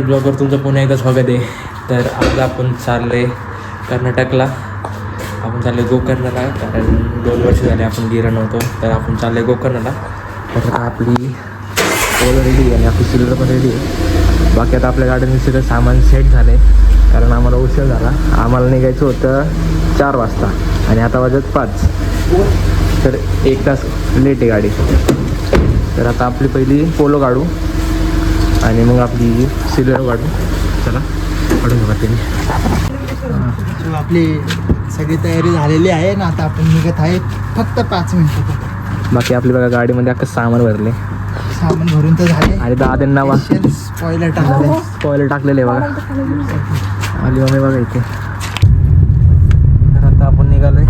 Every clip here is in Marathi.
ब्लॉगवर तुमचं पुन्हा एकदा स्वागत आहे. तर आज आपण चालले कर्नाटकला. आपण चालले गोकर्णाला, कारण 2 वर्ष झाले आपण गेलो नव्हतो. तर आपण चालले गोकर्णाला. तर आता आपली पोलं रेडी आहे आणि आपली सिलेंडर पण रेडी आहे. बाकी आता आपल्या गाडीने सगळं सामान सेट झालं आहे, कारण आम्हाला उशीर झाला. आम्हाला निघायचं होतं 4 वाजता आणि आता वाजत 5, तर 1 तास लेट आहे गाडी. तर आता आपली पहिली पोलो काढू आणि मग आपली सिलेंडर काढू. चला काढून घेऊ त्यांनी. आपली सगळी तयारी झालेली आहे ना. आता आपण निघत आहे फक्त 5 मिनिटं. बाकी आपली बघा गाडीमध्ये अख्खं सामान भरले. सामान भरून तर झाले आणि दादांना स्पॉइलर टाकले. स्पॉइलर टाकलेले आहे बघा. आली मम्मी बघा इथे. तर आता आपण निघालोय.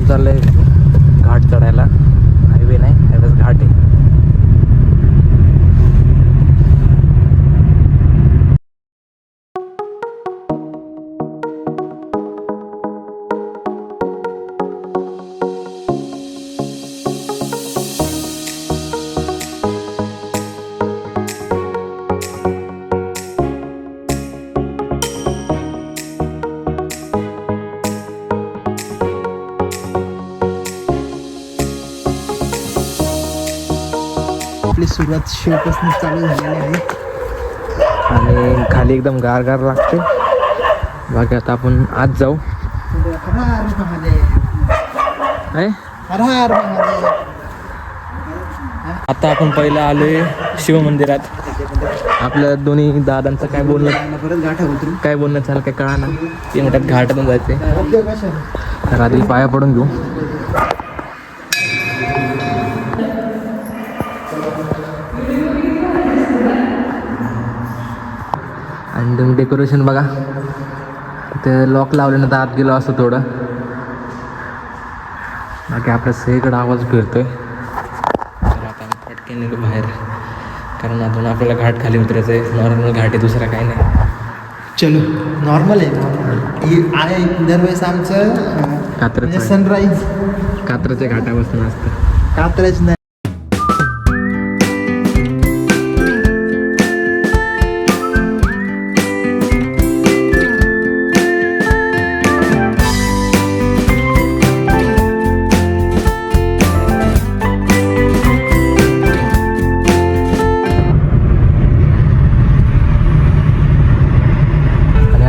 चाललंय घाट चढायला. हायवे नाही, त्यावेळेस घाट आहे. आपली सुरुवात शेवपासून चालू झालेली आहे आणि खाली एकदम गार गार लागते. बाकी आता आपण आज जाऊ. हर हर महादेव. काय हर हर महादेव. आता आपण पहिलं आलोय शिवमंदिरात. आपल्या दोन्ही दादांचं काय बोलणं परत गाठा उतरू. काय बोलणं चाल काय कळा ना. ते म्हणतात घाटातून जायचे. तर आधी पाया पडून घेऊ. आणि तुम्ही डेकोरेशन बघा. ते लॉक लावल्यानंतर आत गेलो असं थोडं. बाकी आपल्या सगळीकडं आवाज फिरतोय. तर आता आम्ही पटकन निघू बाहेर, कारण अजून आपल्याला घाट खाली उतरायचं आहे. नॉर्मल घाट आहे, दुसरा काही नाही. चलो नॉर्मल आहे. दरवेळेस आमचं कात्रज सनराईज कात्रच्या घाटापासून असतं. कात्रज नाही.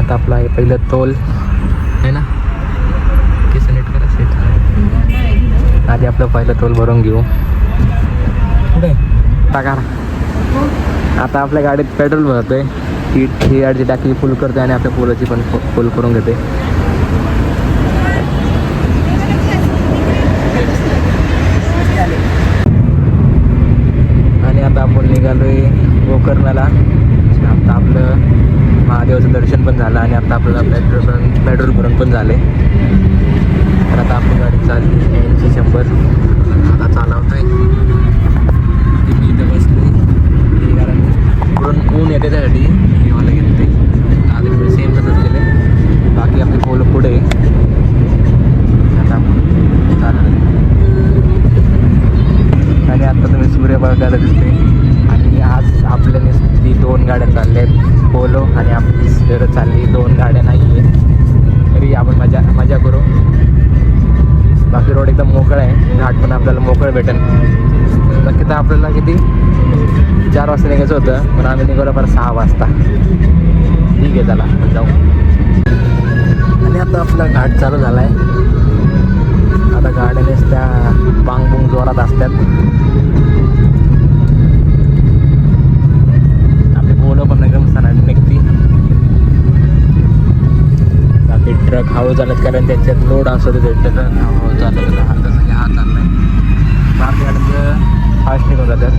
आपला हे पहिलं तोल आहे ना. केस नीट करा सेट. आधी आपलं पहिलं तोल भरून घेऊ. पुढे टाका. आता आपल्या गाडीत पेट्रोल भरतोय. ही गाडीची टाकी फुल करते आणि आपल्या पोलाची पण फुल करून घेते. आणि आता आपण निघालोय गोकर्णाला. आता आपलं महादेवाचं दर्शन पण झालं आणि आता आपल्याला पेट्रोल भरून पण झाले. तर आता आपली गाडी चालली 80-100. आता चालवतोय. मी इथं बसले कारण पुढून ऊन येते त्यासाठी घेवायला घेते. आधी सेम तसंच केले. बाकी आपली पोलं पुढे. आता आपण चाललं आणि आता तुम्ही सूर्य बघायला दिसते. आणि आज आपल्या नुसती 2 गाड्या चालल्या आहेत, पोलो आणि आपली सिलेंडर चालली. 2 गाड्या नाही आहे, तरी आपण मजा करू. बाकी रोड एकदम मोकळा आहे. घाट पण आपल्याला मोकळं भेटेल. बाकी तर आपल्याला किती 4 वाजता निघायचं होतं, पण आम्ही निघालो परत 6 वाजता. ठीक आहे, चला जाऊ. आणि आता आपला घाट चालू झाला आहे. आता गाड्यानेच त्या बांगबुंग जोरात असतात. पण एकदम सणाट निघती. बाकी ट्रक हळू चालत, कारण त्यांच्यात लोड असतो. ते ट्रक हळू चालत जसं की हा चाललाय. बाकी गाड्यांचं फास्ट निघून जातात.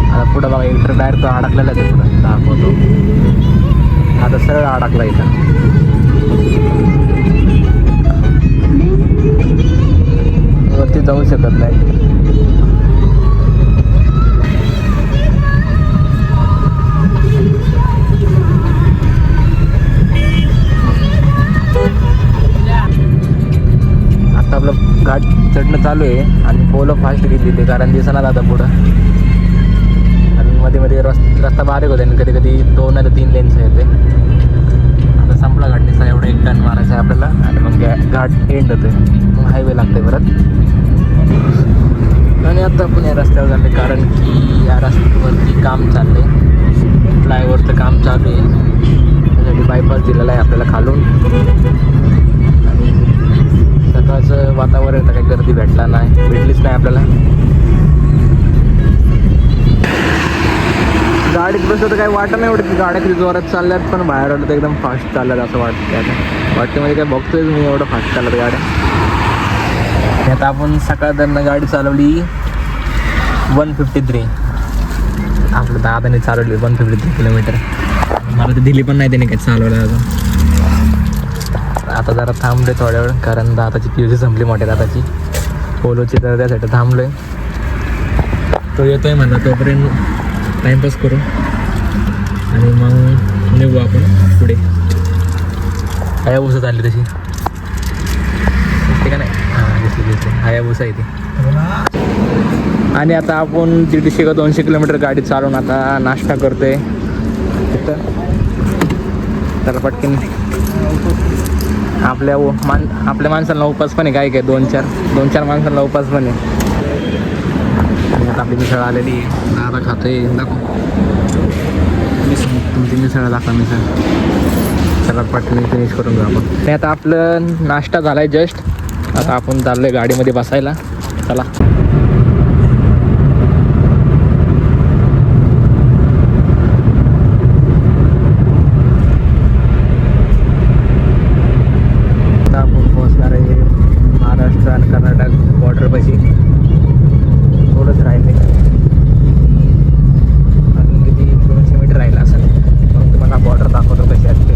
आता पुढं बघा एक ट्रक डायरेक्ट तो अडकलेला आहे. पुढं दाखवतो. आता सरळ अडकला इथं. वरती जाऊ शकत नाही. चढणं चालू आहे आणि पोलो फास्ट घेतली ते कारण दिसणार आता पुढं. आणि मध्ये मध्ये रस्ता बारीक होते आणि कधी कधी 2 नाही तर 3 लेन्स येते. आता संपला घाट निसा एवढं 1 टर्न मारायचं आहे आपल्याला आणि मग घाट एंड होते मग हायवे लागते परत. आणि आता आपण या रस्त्यावर चालले कारण की या रस्त्यावरती काम चालले, फ्लायओव्हरचं काम चालू आहे. त्यासाठी बायपास दिलेला आहे आपल्याला खालून. आणि सकाळचं वातावरण तर काही गर्दी भेटलीच नाही आपल्याला. गाडीत बसलं तर काही वाटत नाही एवढं की गाड्या किती जोरात चालल्यात, पण बाहेर आलं तर एकदम फास्ट चालल्यात असं वाटतं. आता वाटतं म्हणजे काय बघतोय मी एवढं फास्ट चालत गाड्या. आणि आता आपण सकाळपर्यंत गाडी चालवली 153. आपलं दादाने चालवली 153 किलोमीटर. मला तर दिली पण नाही त्याने काही चालवलं अजून. आता जरा थांबले थोड्या वेळ कारण दादाची PUC संपली मोठ्या दादाची पोलोची, तर त्यासाठी थांबलो आहे. तो येतोय म्हणला तोपर्यंत टाईमपास करू आणि मग निघू आपण पुढे. हायाबुसा चालली तशी दिसते का नाही? हां दिसते हायाबुसा आहे ती. आणि आता आपण 150 का 200 किलोमीटर गाडी चालवून आता नाश्ता करतोय तिथं. तर पटकन आपल्या माणसांना उपास पण आहे काय काय 2-4 माणसांना उपास पण आहे. आणि आता आपली मिसळ आलेली आहे, दादा खातोय. दाखव तुमची मिसळ दाखवा मिसळ. चला पटकन फिनिश करून घेऊ आपण. नाही आता आपलं नाश्ता झाला आहे जस्ट. आता आपण चाललो आहे गाडीमध्ये बसायला. चला महाराष्ट्र आणि कर्नाटक बॉर्डरपाशी. थोडंच राहिले अजून किती 200 मीटर राहिलं असेल. मग तुम्हाला बॉर्डर दाखवतो कशी असते.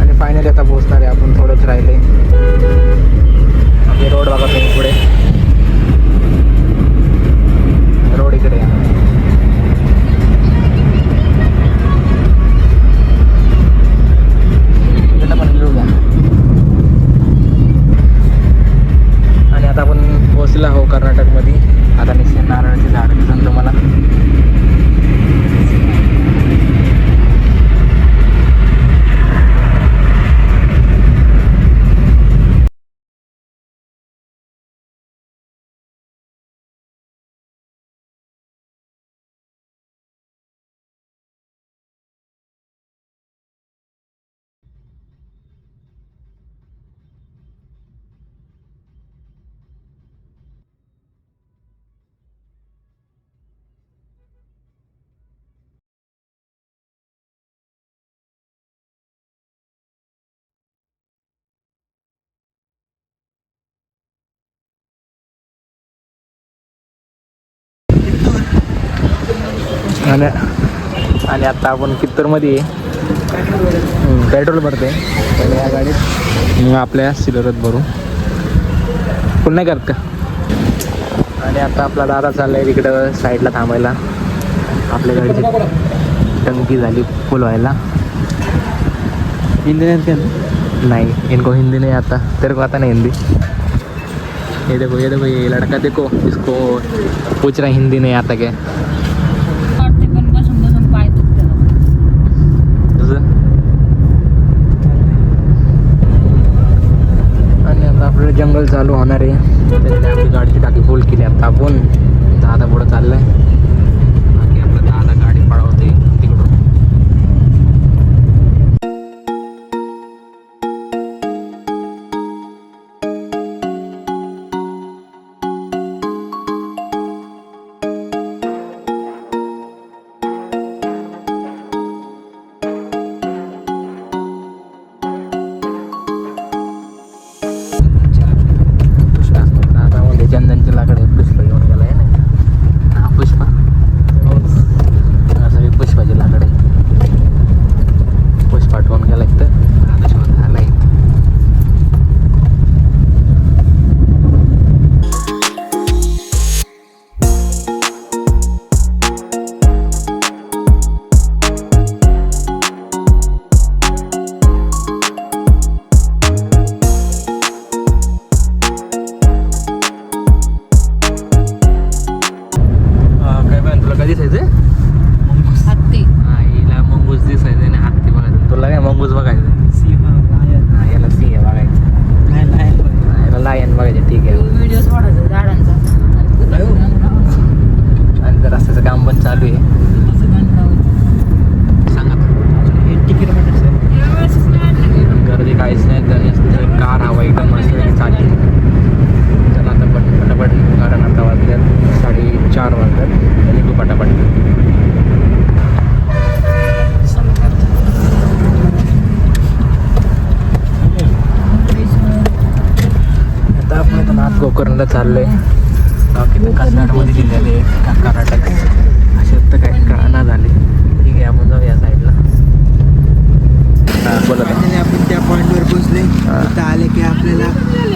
आणि फायनली आता पोहोचणार आहे आपण. थोडंच राहिले. आपले रोड बघा तुम्ही पुढे. रोड इकडे आता आपण पोहोचला हो कर्नाटकमध्ये. आता निश्चित नारळाची झाड दिसून तुम्हाला. आणि आता आपण कित्तूरमध्ये पेट्रोल भरते पहिले या गाडीत, मग आपल्या सिलेरत भरू. पुन्हा नाही करत का? आणि आता आपला दादा चालला आहे तिकडं साईडला थांबायला. आपल्या गाडीची टंकी झाली फुल व्हायला. हिंदी नहीं, इनको हिंदी नहीं आता. तेरे को आता नहीं हिंदी? ये देखो ये लड़का देखो, इसको पूछ रहा हिंदी नहीं आता क्या. आणि आता आपलं जंगल चालू होणार आहे. त्याच्याने आपली गाडीची टाकी फुल केली. आता आपण दादा पुढं चाललंय. बाकी आपलं दादा गाडी पळवते तिकडून. चंदनच्या लाकडे पुष्पा घेऊन गेलाय ना. हा पुष्पा मुंगूस बघायचं. हा, याला सिंह बघायचं. याला लायन बघायचं. ठीक आहे. व्हिडिओ सोडायचा झाडांचा आणि जर रस्त्याचं काम पण चालू आहे. सांगा गर्दी काहीच नाही. तर कार हवा एकदम मस्त चालली. चला आता पटापट कारण आता वाजल्यात 4:30 वाजल्यात. निघू पटापट. आता आपण इथं नाथ गोकर्णला चाललोय. बाकी तर कर्नाटकमध्ये लिहिलेले कर्नाटक असे तर काही कळना झाले. ठीक आहे, आपण जाऊ या साईडला. हां बोला. फायनली आपण त्या पॉईंटवर पोहोचले. तिथं आले की आपल्याला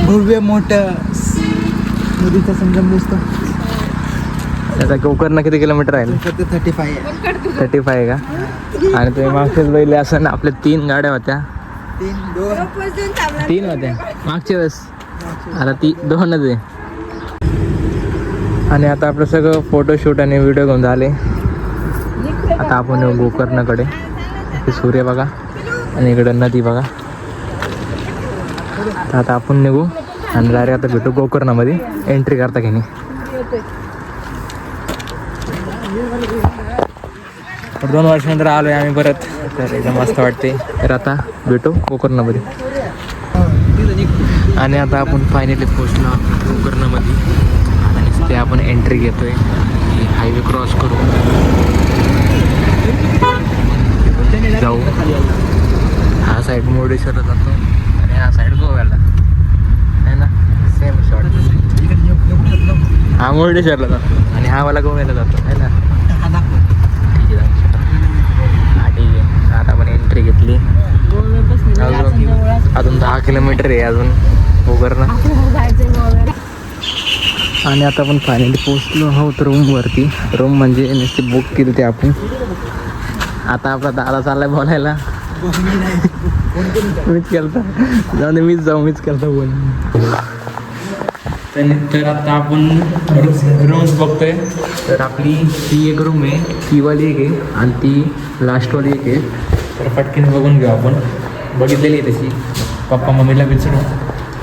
भव्य मोठं नदीचा संगम दिसतो. आता गोकर्ण किती किलोमीटर आहे? फक्त 35 आहे. 35 आहे का? आणि तुम्ही मागच्याच बैले असं ना आपल्या 3 गाड्या होत्या. 3 होत्या मागच्या वेळेस. आता 2च आहे. आणि आता आपलं सगळं फोटोशूट आणि व्हिडिओ घेऊन झाले. आता आपण येऊ गोकर्णकडे. ते सूर्य बघा आणि इकडं नदी बघा. तर आता आपण निघू आणि डायरेक्ट आता भेटू गोकर्णामध्ये एंट्री करता की नाही. 2 वर्षानंतर आलो आहे आम्ही परत. तर एकदम मस्त वाटते. तर आता भेटू गोकर्णामध्ये. आणि आता आपण फायनली पोचलो गोकर्णामध्ये. आणि ते आपण एंट्री घेतोय. हायवे क्रॉस करू जाऊ. हा साईड मुर्डेश्वरला जातो आणि हा साईड गोव्याला आहे ना. Same shot. हा मुर्डेश्वरला जातो आणि हा वाला गोव्याला जातो आहे ना. ठीक आहे. हा ठीक आहे. आता आपण एंट्री घेतली. अजून 10 किलोमीटर आहे अजून गोकर्ण. आणि आता आपण फायनली पोचलो आहोत रूमवरती. रूम म्हणजे नुसती बुक केली ते आपण. आता आपला दादा चाललाय बोलायला. मीच केलता. जाऊ दे, मीच केलता बोल. तर आता आपण रूम्स बघतोय. तर आपली ती एक रूम आहे, ती वाली एक आहे आणि ती लास्टवाली एक आहे. तर पटकन बघून घेऊ आपण. बघितलेली आहे तशी. पप्पा मम्मीला विचारू.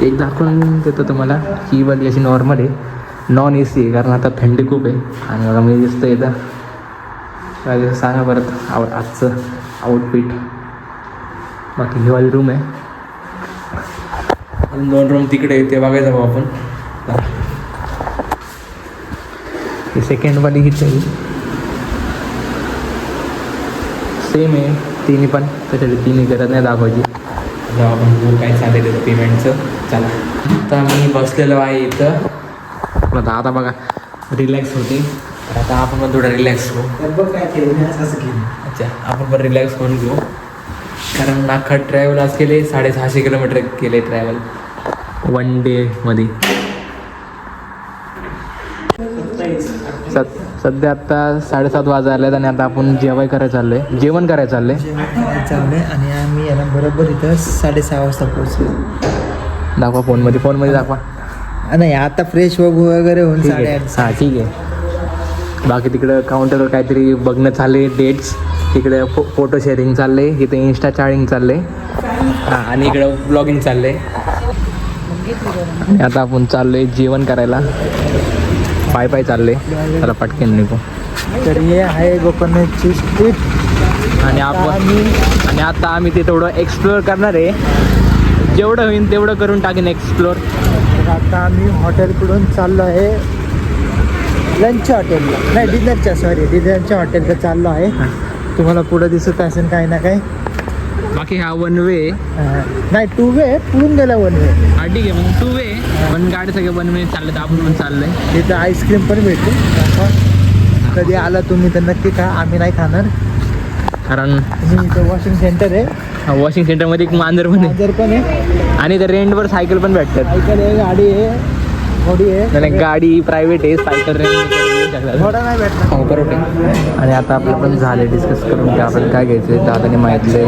एक दाखवून देतो तुम्हाला. ही वाली अशी नॉर्मल आहे, नॉन AC आहे कारण आता थंडी खूप आहे. आणि बघा मी दिसतं इथं. सांगा परत आजचं आउटफिट. बाकी ही वाली रूम आहे. 2 रूम तिकडे ते बघायचं भाऊ आपण. ही सेकंडवाली हीच आहे. सेम आहे तिन्ही पण. त्याच्यासाठी तिन्ही गरज नाही दाखवायची. जेव्हा आपण काय चालेल त्याचं पेमेंटचं. चला आता मी बसलेलो आहे इथं. आता बघा रिलॅक्स होते. तर आता आपण पण थोडं रिलॅक्स होऊ. अच्छा आपण पण रिलॅक्स करून घेऊ. कारण अख्खा ट्रॅव्हल आज केले 650 किलोमीटर केले ट्रॅव्हल 1 डेमध्ये. सध्या आता 7:30 वाजले आणि आता आपण जेवण करायला चाललोय. आणि आम्ही याला बरोबर इथं 6:30 वाजता पोहोचलो. दाखवा फोनमध्ये दाखवा. नाही आता फ्रेश वगैरे होऊन 8:30. हां ठीक आहे. बाकी तिकडं काउंटरवर काहीतरी बघणं चालले डेट्स. तिकडे फोटो शेअरिंग चालले. इथं इन्स्टा चार्जिंग चालले. हां आणि इकडं ब्लॉगिंग चालले. आणि आता आपण चाललोय जेवण करायला. पाय चालले. त्याला पटकन निघू. तर हे आहे गोकर्णची ट्रिप. आणि आता आम्ही ते थोडं एक्सप्लोअर करणार आहे. जेवढं होईल तेवढं करून टाकेन एक्सप्लोअर. तर आता आम्ही हॉटेलकडून चाललो आहे लंच हॉटेलला. नाही डिनरच्या हॉटेलला चाललो आहे. तुम्हाला पुढं दिसत असेल काही ना काही. बाकी हा 1 वे नाही 2 वे पुढून गेला 1 वे. हा ठीक आहे मग 2 वे. पण गाडी सगळे 1 वे चालले. तर आपण पण चाललंय. तिथं आईस्क्रीम पण भेटते. कधी आला तुम्ही तर नक्की खा. आम्ही नाही खाणार कारण इथं वॉशिंग सेंटर आहे. वॉशिंग सेंटरमध्ये एक मांजर पण आहे. आणि त्या रेंटवर सायकल पण भेटतात. सायकल आहे, गाडी आहे, घोडी आहे. नाही गाडी प्रायव्हेट आहे. सायकल रेंट घोडा नाही भेटणार. हो बरोबर. आणि आता आपलं पण झाले डिस्कस करून की आपण काय घ्यायचं. दादाने माहितले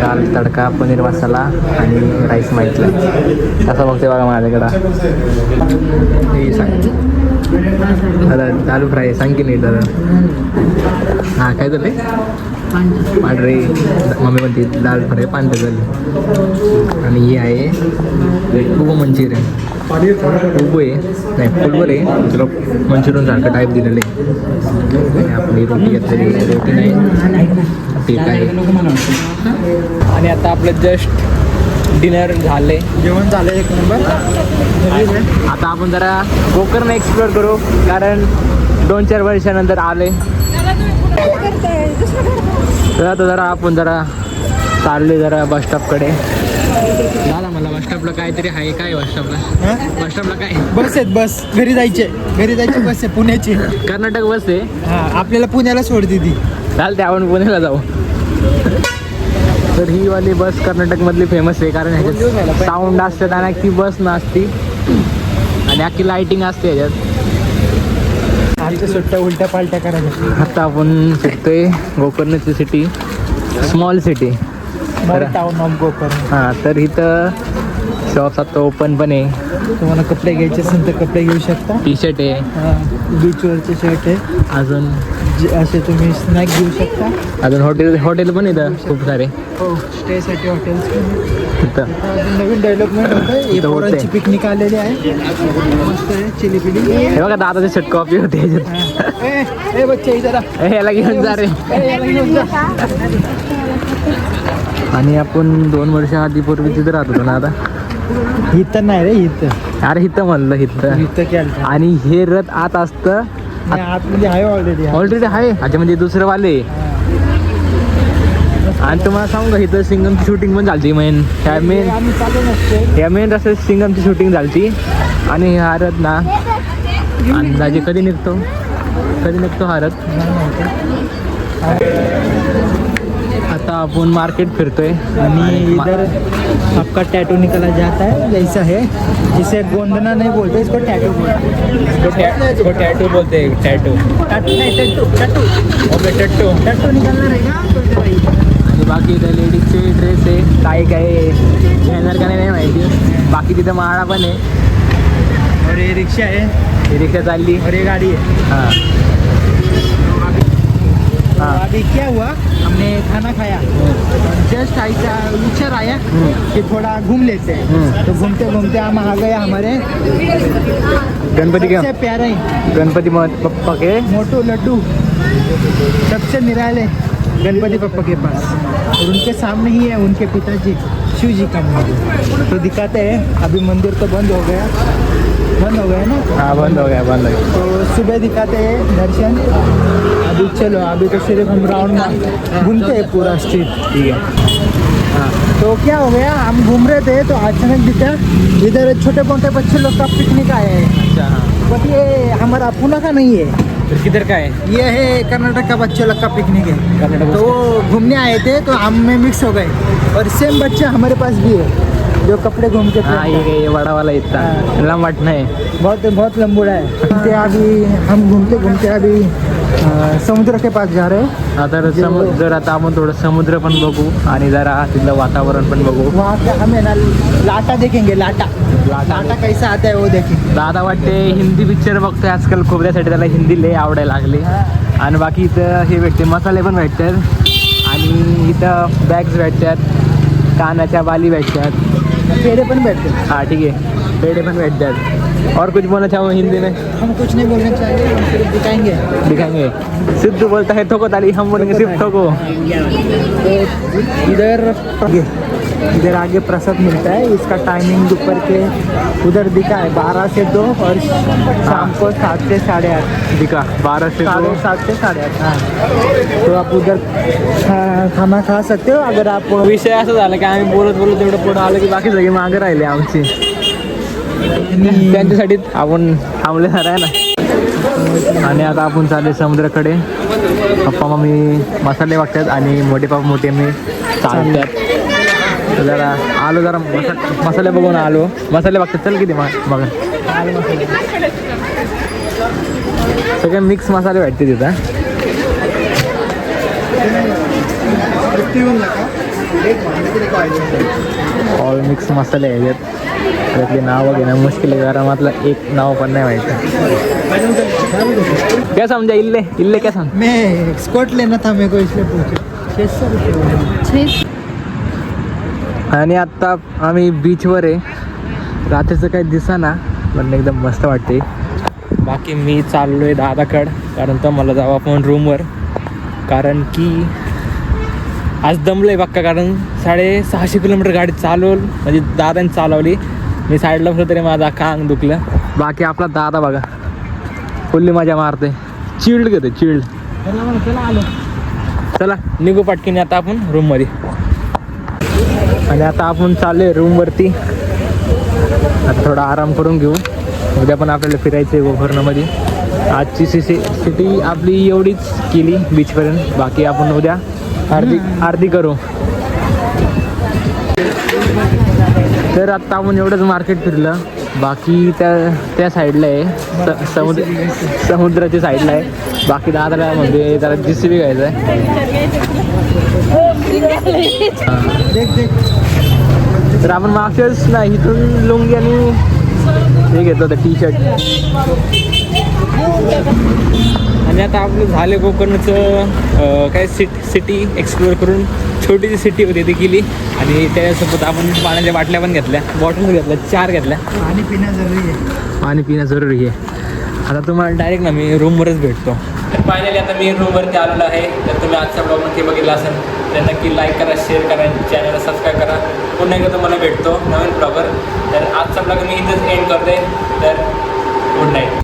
दाल तडका, पनीर मसाला आणि राईस माहितलं. तसं बघते बघा माझ्याकडं. हे सांग दादा आलू फ्राय सांग की नाही दादा. हां काय झालं पांढरे मम्मी म्हणते दाल फ्राय पांढरे झाले. आणि ही आहे उबो मंचुरियन. उबो आहे नाही फुलवर आहे तुला मंचुरियन सारखं टाईप दिलेलं आहे. आणि आपली रोटी घेतलेली आहे. रोटी नाही ठीक आहे. आणि आता आपलं जस्ट डिनर झाले, जेवण झालं एक नंबर. आता आपण जरा गोकर्ण एक्सप्लोअर करू कारण 2-4 वर्षानंतर आले. तर आता जरा आपण जरा चालले जरा बसस्टॉपकडे. दादा मला बसस्टॉपला काहीतरी आहे. काय बसस्टॉपला बसस्टॉपला काय बस आहेत, बस घरी जायचे बस आहे पुण्याची. कर्नाटक बस आहे. हां आपल्याला पुण्याला सोडते ती. चालते आपण पुण्याला जाऊ. तर ही वाली बस कर्नाटकमधली फेमस आहे कारण ह्याच्यात साऊंड असतात आणि ती बस नसती आणि अख्खी लाईटिंग असते ह्याच्यात. आमच्या सुट्ट्या उलट्या पालट्या करायच्या. आता आपण फिरतोय गोकर्णची city, small city. Town of Gokarna. हां तर इथं शॉप्स आता ओपन पण आहे. तुम्हाला कपडे घ्यायचे असेल तर कपडे घेऊ शकता. टी शर्ट आहे, बीचवरचे शर्ट आहे, अजून असे तुम्ही स्नॅक घेऊ शकता. अजून हॉटेल पण इथं खूप सारे. हो स्टेसाठी हॉटेल्स इथं नवीन डेव्हलपमेंट होतं. इथं होतंय. पोरांची पिकनिक आलेली आहे. मस्त आहे चिली पिली. हे बघा दादाचे शर्ट कॉपी होते ह्याच्यात. ए बच्चे इधर आ. ह्याला घेऊन जा रे. याला घेऊन जा. आणि आपण 2 वर्ष आधीपूर्वी तिथं राहत होतो ना. आता इथं नाही रे इथं. अरे इथं म्हणलं इथं. इथं केलं आणि हे रथ आत असतं आतमध्ये आहे ऑलरेडी. ऑलरेडी आहे. अच्छा म्हणजे दुसरं वाले. आणि तुम्हाला सांगू का इथं सिंगमची शूटिंग पण झाली. मेन आम्ही चालू नसते. या मेन रस्त्यात सिंगमची शूटिंग झाली. आणि हा रथ ना अंदाजे कधी निघतो हा रथ. आता आपण मार्केट फिरतोय आणि इधर आपका टैटू निकला जाता है जैसा है, जिसे गोंदना नहीं बोलते, इसको टैटू बोलते. टॅटू बोलते. टॅटू नहीं टैटू ओके टॅटू. निकलना रहेगा तो इधर आइए. आणि बाकी इथं लेडीजचे ड्रेस आहे. काय घेणार का नाही माहिती. बाकी तिथं माळा पण आहे. और ये रिक्शा है ही रिक्षा चालली. और ये गाड़ी है. हां तो अभी क्या हुआ, हमने खाना खाया जस्ट ऐसा विचार आया कि थोड़ा घूम लेते हैं. तो घूमते घूमते हम आ गए हमारे गणपती सबसे प्यारे गणपती पप्पा के मोटू लड्डू, सबसे निराले गणपति बप्पा के पास. और उनके सामने ही है उनके पिताजी शिव जी का मंदिर. तो दिखाते हैं. अभी मंदिर तो बंद हो गया ना. हाँ बंद हो गया. तो सुबह दिखाते हैं दर्शन. अभी चलो अभी तो सिर्फ हम राउंड घूमते हैं पूरा स्ट्रीट. ठीक है. हाँ तो क्या हो गया, हम घूम रहे थे तो अचानक दिखा इधर छोटे मोटे बच्चे लोग का पिकनिक आए हैं. अच्छा. हाँ बट ये हमारा पुणे का नहीं है, फिर किधर का है. ये है कर्नाटक का बच्चे लोग का पिकनिक है. कर्नाटक तो वो घूमने आए थे तो हम में मिक्स हो गए. और सेम बच्चे हमारे पास भी है जो कपड़े घूम के हाँ ये बड़ा वाला इतना लंबट नहीं. बहुत लंबूड़ा है. ते अभी हम घूमते घूमते अभी समुद्र के पास जा रहे हैं. आता जर आता आपण थोडं समुद्र पण बघू आणि जरा तिथलं वातावरण पण बघू. वहाँ पे हमें ना लाटा देखेंगे. लाटा कैसा आता है वो देखेंगे. दादा वाटते हिंदी पिक्चर बघतोय आजकाल खूप. त्यासाठी त्याला हिंदी लय आवडायला लागली. आणि बाकी इथं हे भेटते मसाले पण भेटतात आणि इथं बॅग्स भेटतात, कानाच्या बाली भेटतात, पेड़े पण बैठते. हाँ ठीक है पेड़े पण भेटतात. और कुछ बोलना चाहो हिंदी में. हम कुछ नहीं बोलना चाहिए, हम सिर्फ दिखाएंगे. सिद्धू बोलता है ठोको ताली, हम बोलेंगे सिर्फ ठोको. तो इधर आगे प्रसाद मिलता है. इसका टाइमिंग दोपहर के उधर दिखा है 12 से 2 और शाम को 7 से 8:30 दिखा 12 से 2. 7:30 से 8:30. हाँ तो आप उधर खाना खा सकते हो अगर आप. विषय असं झालं की आम्ही बोलत तेवढं पुढं आलं की बाकी सगळे मागे राहिले आमची. त्यांच्यासाठी आपण थांबले आहे ना. आणि आता आपण चालले समुद्राकडे. पप्पा मम्मी मसाले वागतात आणि मोठे पाप मोठे मी चालतात. तर जरा आलो जरा मसाले बघून आलो. मसाले बघतात चल किती बघा. सगळे मिक्स मसाले भेटते तिथं. ऑल मिक्स मसाले आहेत. त्यातली नावं घेणं मुश्किल आहे. घरामधलं एक नाव पण नाही माहिती. क्या समझा इल्ले क्या समझ. मैं स्कॉट लेना था मेरे को इसलिए पूछा. 600 रुपये. आणि आत्ता आम्ही बीचवर आहे. रात्रीचं काही दिसेना पण एकदम मस्त वाटते. बाकी मी चाललो आहे दादाकडं, कारण तर मला जावं आपण रूमवर, कारण की आज दमलं आहे बक्का. कारण 650 किलोमीटर गाडी चालवली, म्हणजे दादाने चालवली. मी साईडला बसलो तरी माझा अंग दुखलं. बाकी आपला दादा बघा फुल्ली मजा मारते, चिल्ड घेते चिल्ड. चला निघू पटकीने आता आपण रूममध्ये. आणि आता आपण चाललो आहे रूमवरती. आता थोडा आराम करून घेऊ. उद्या पण आपल्याला फिरायचं आहे गोकर्णमध्ये. आजची सिटी आपली एवढीच केली बीचपर्यंत, बाकी आपण उद्या अर्धी करू. तर आत्ता आपण एवढंच मार्केट फिरलं. बाकी त्या साईडला आहे समुद्राच्या साईडला आहे. बाकी दादाला म्हणजे त्याला JCB घ्यायचं आहे. तर आपण मागच्या वेळेस ना इथून लुंगी आणि हे घेतलं होतं टी-शर्ट. आणि आता आपलं झालं गोकर्णचं काय सिटी एक्सप्लोअर करून. छोटीशी सिटी होती ती गेली. आणि त्याच्यासोबत आपण पाण्याच्या बाटल्या पण घेतल्या, बॉटल्स घेतल्या, 4 घेतल्या. पाणी पिणं जरुरी आहे. पाणी पिणं जरुरी आहे. आता तुम्हाला डायरेक्ट ना मी रूमवरच भेटतो. तर फायनली आता मी रूमवरती आलेलो आहे. तर तुम्ही आजचा ब्लॉग नक्की बघितला असेल तर नक्की लाईक करा, शेअर करा, चॅनलला सबस्क्राईब करा. पुन्हा एकदा तुम्हाला भेटतो नवीन ब्लॉगर. तर आजचा ब्लॉग मी इथंच एंड करते. तर गुड नाईट.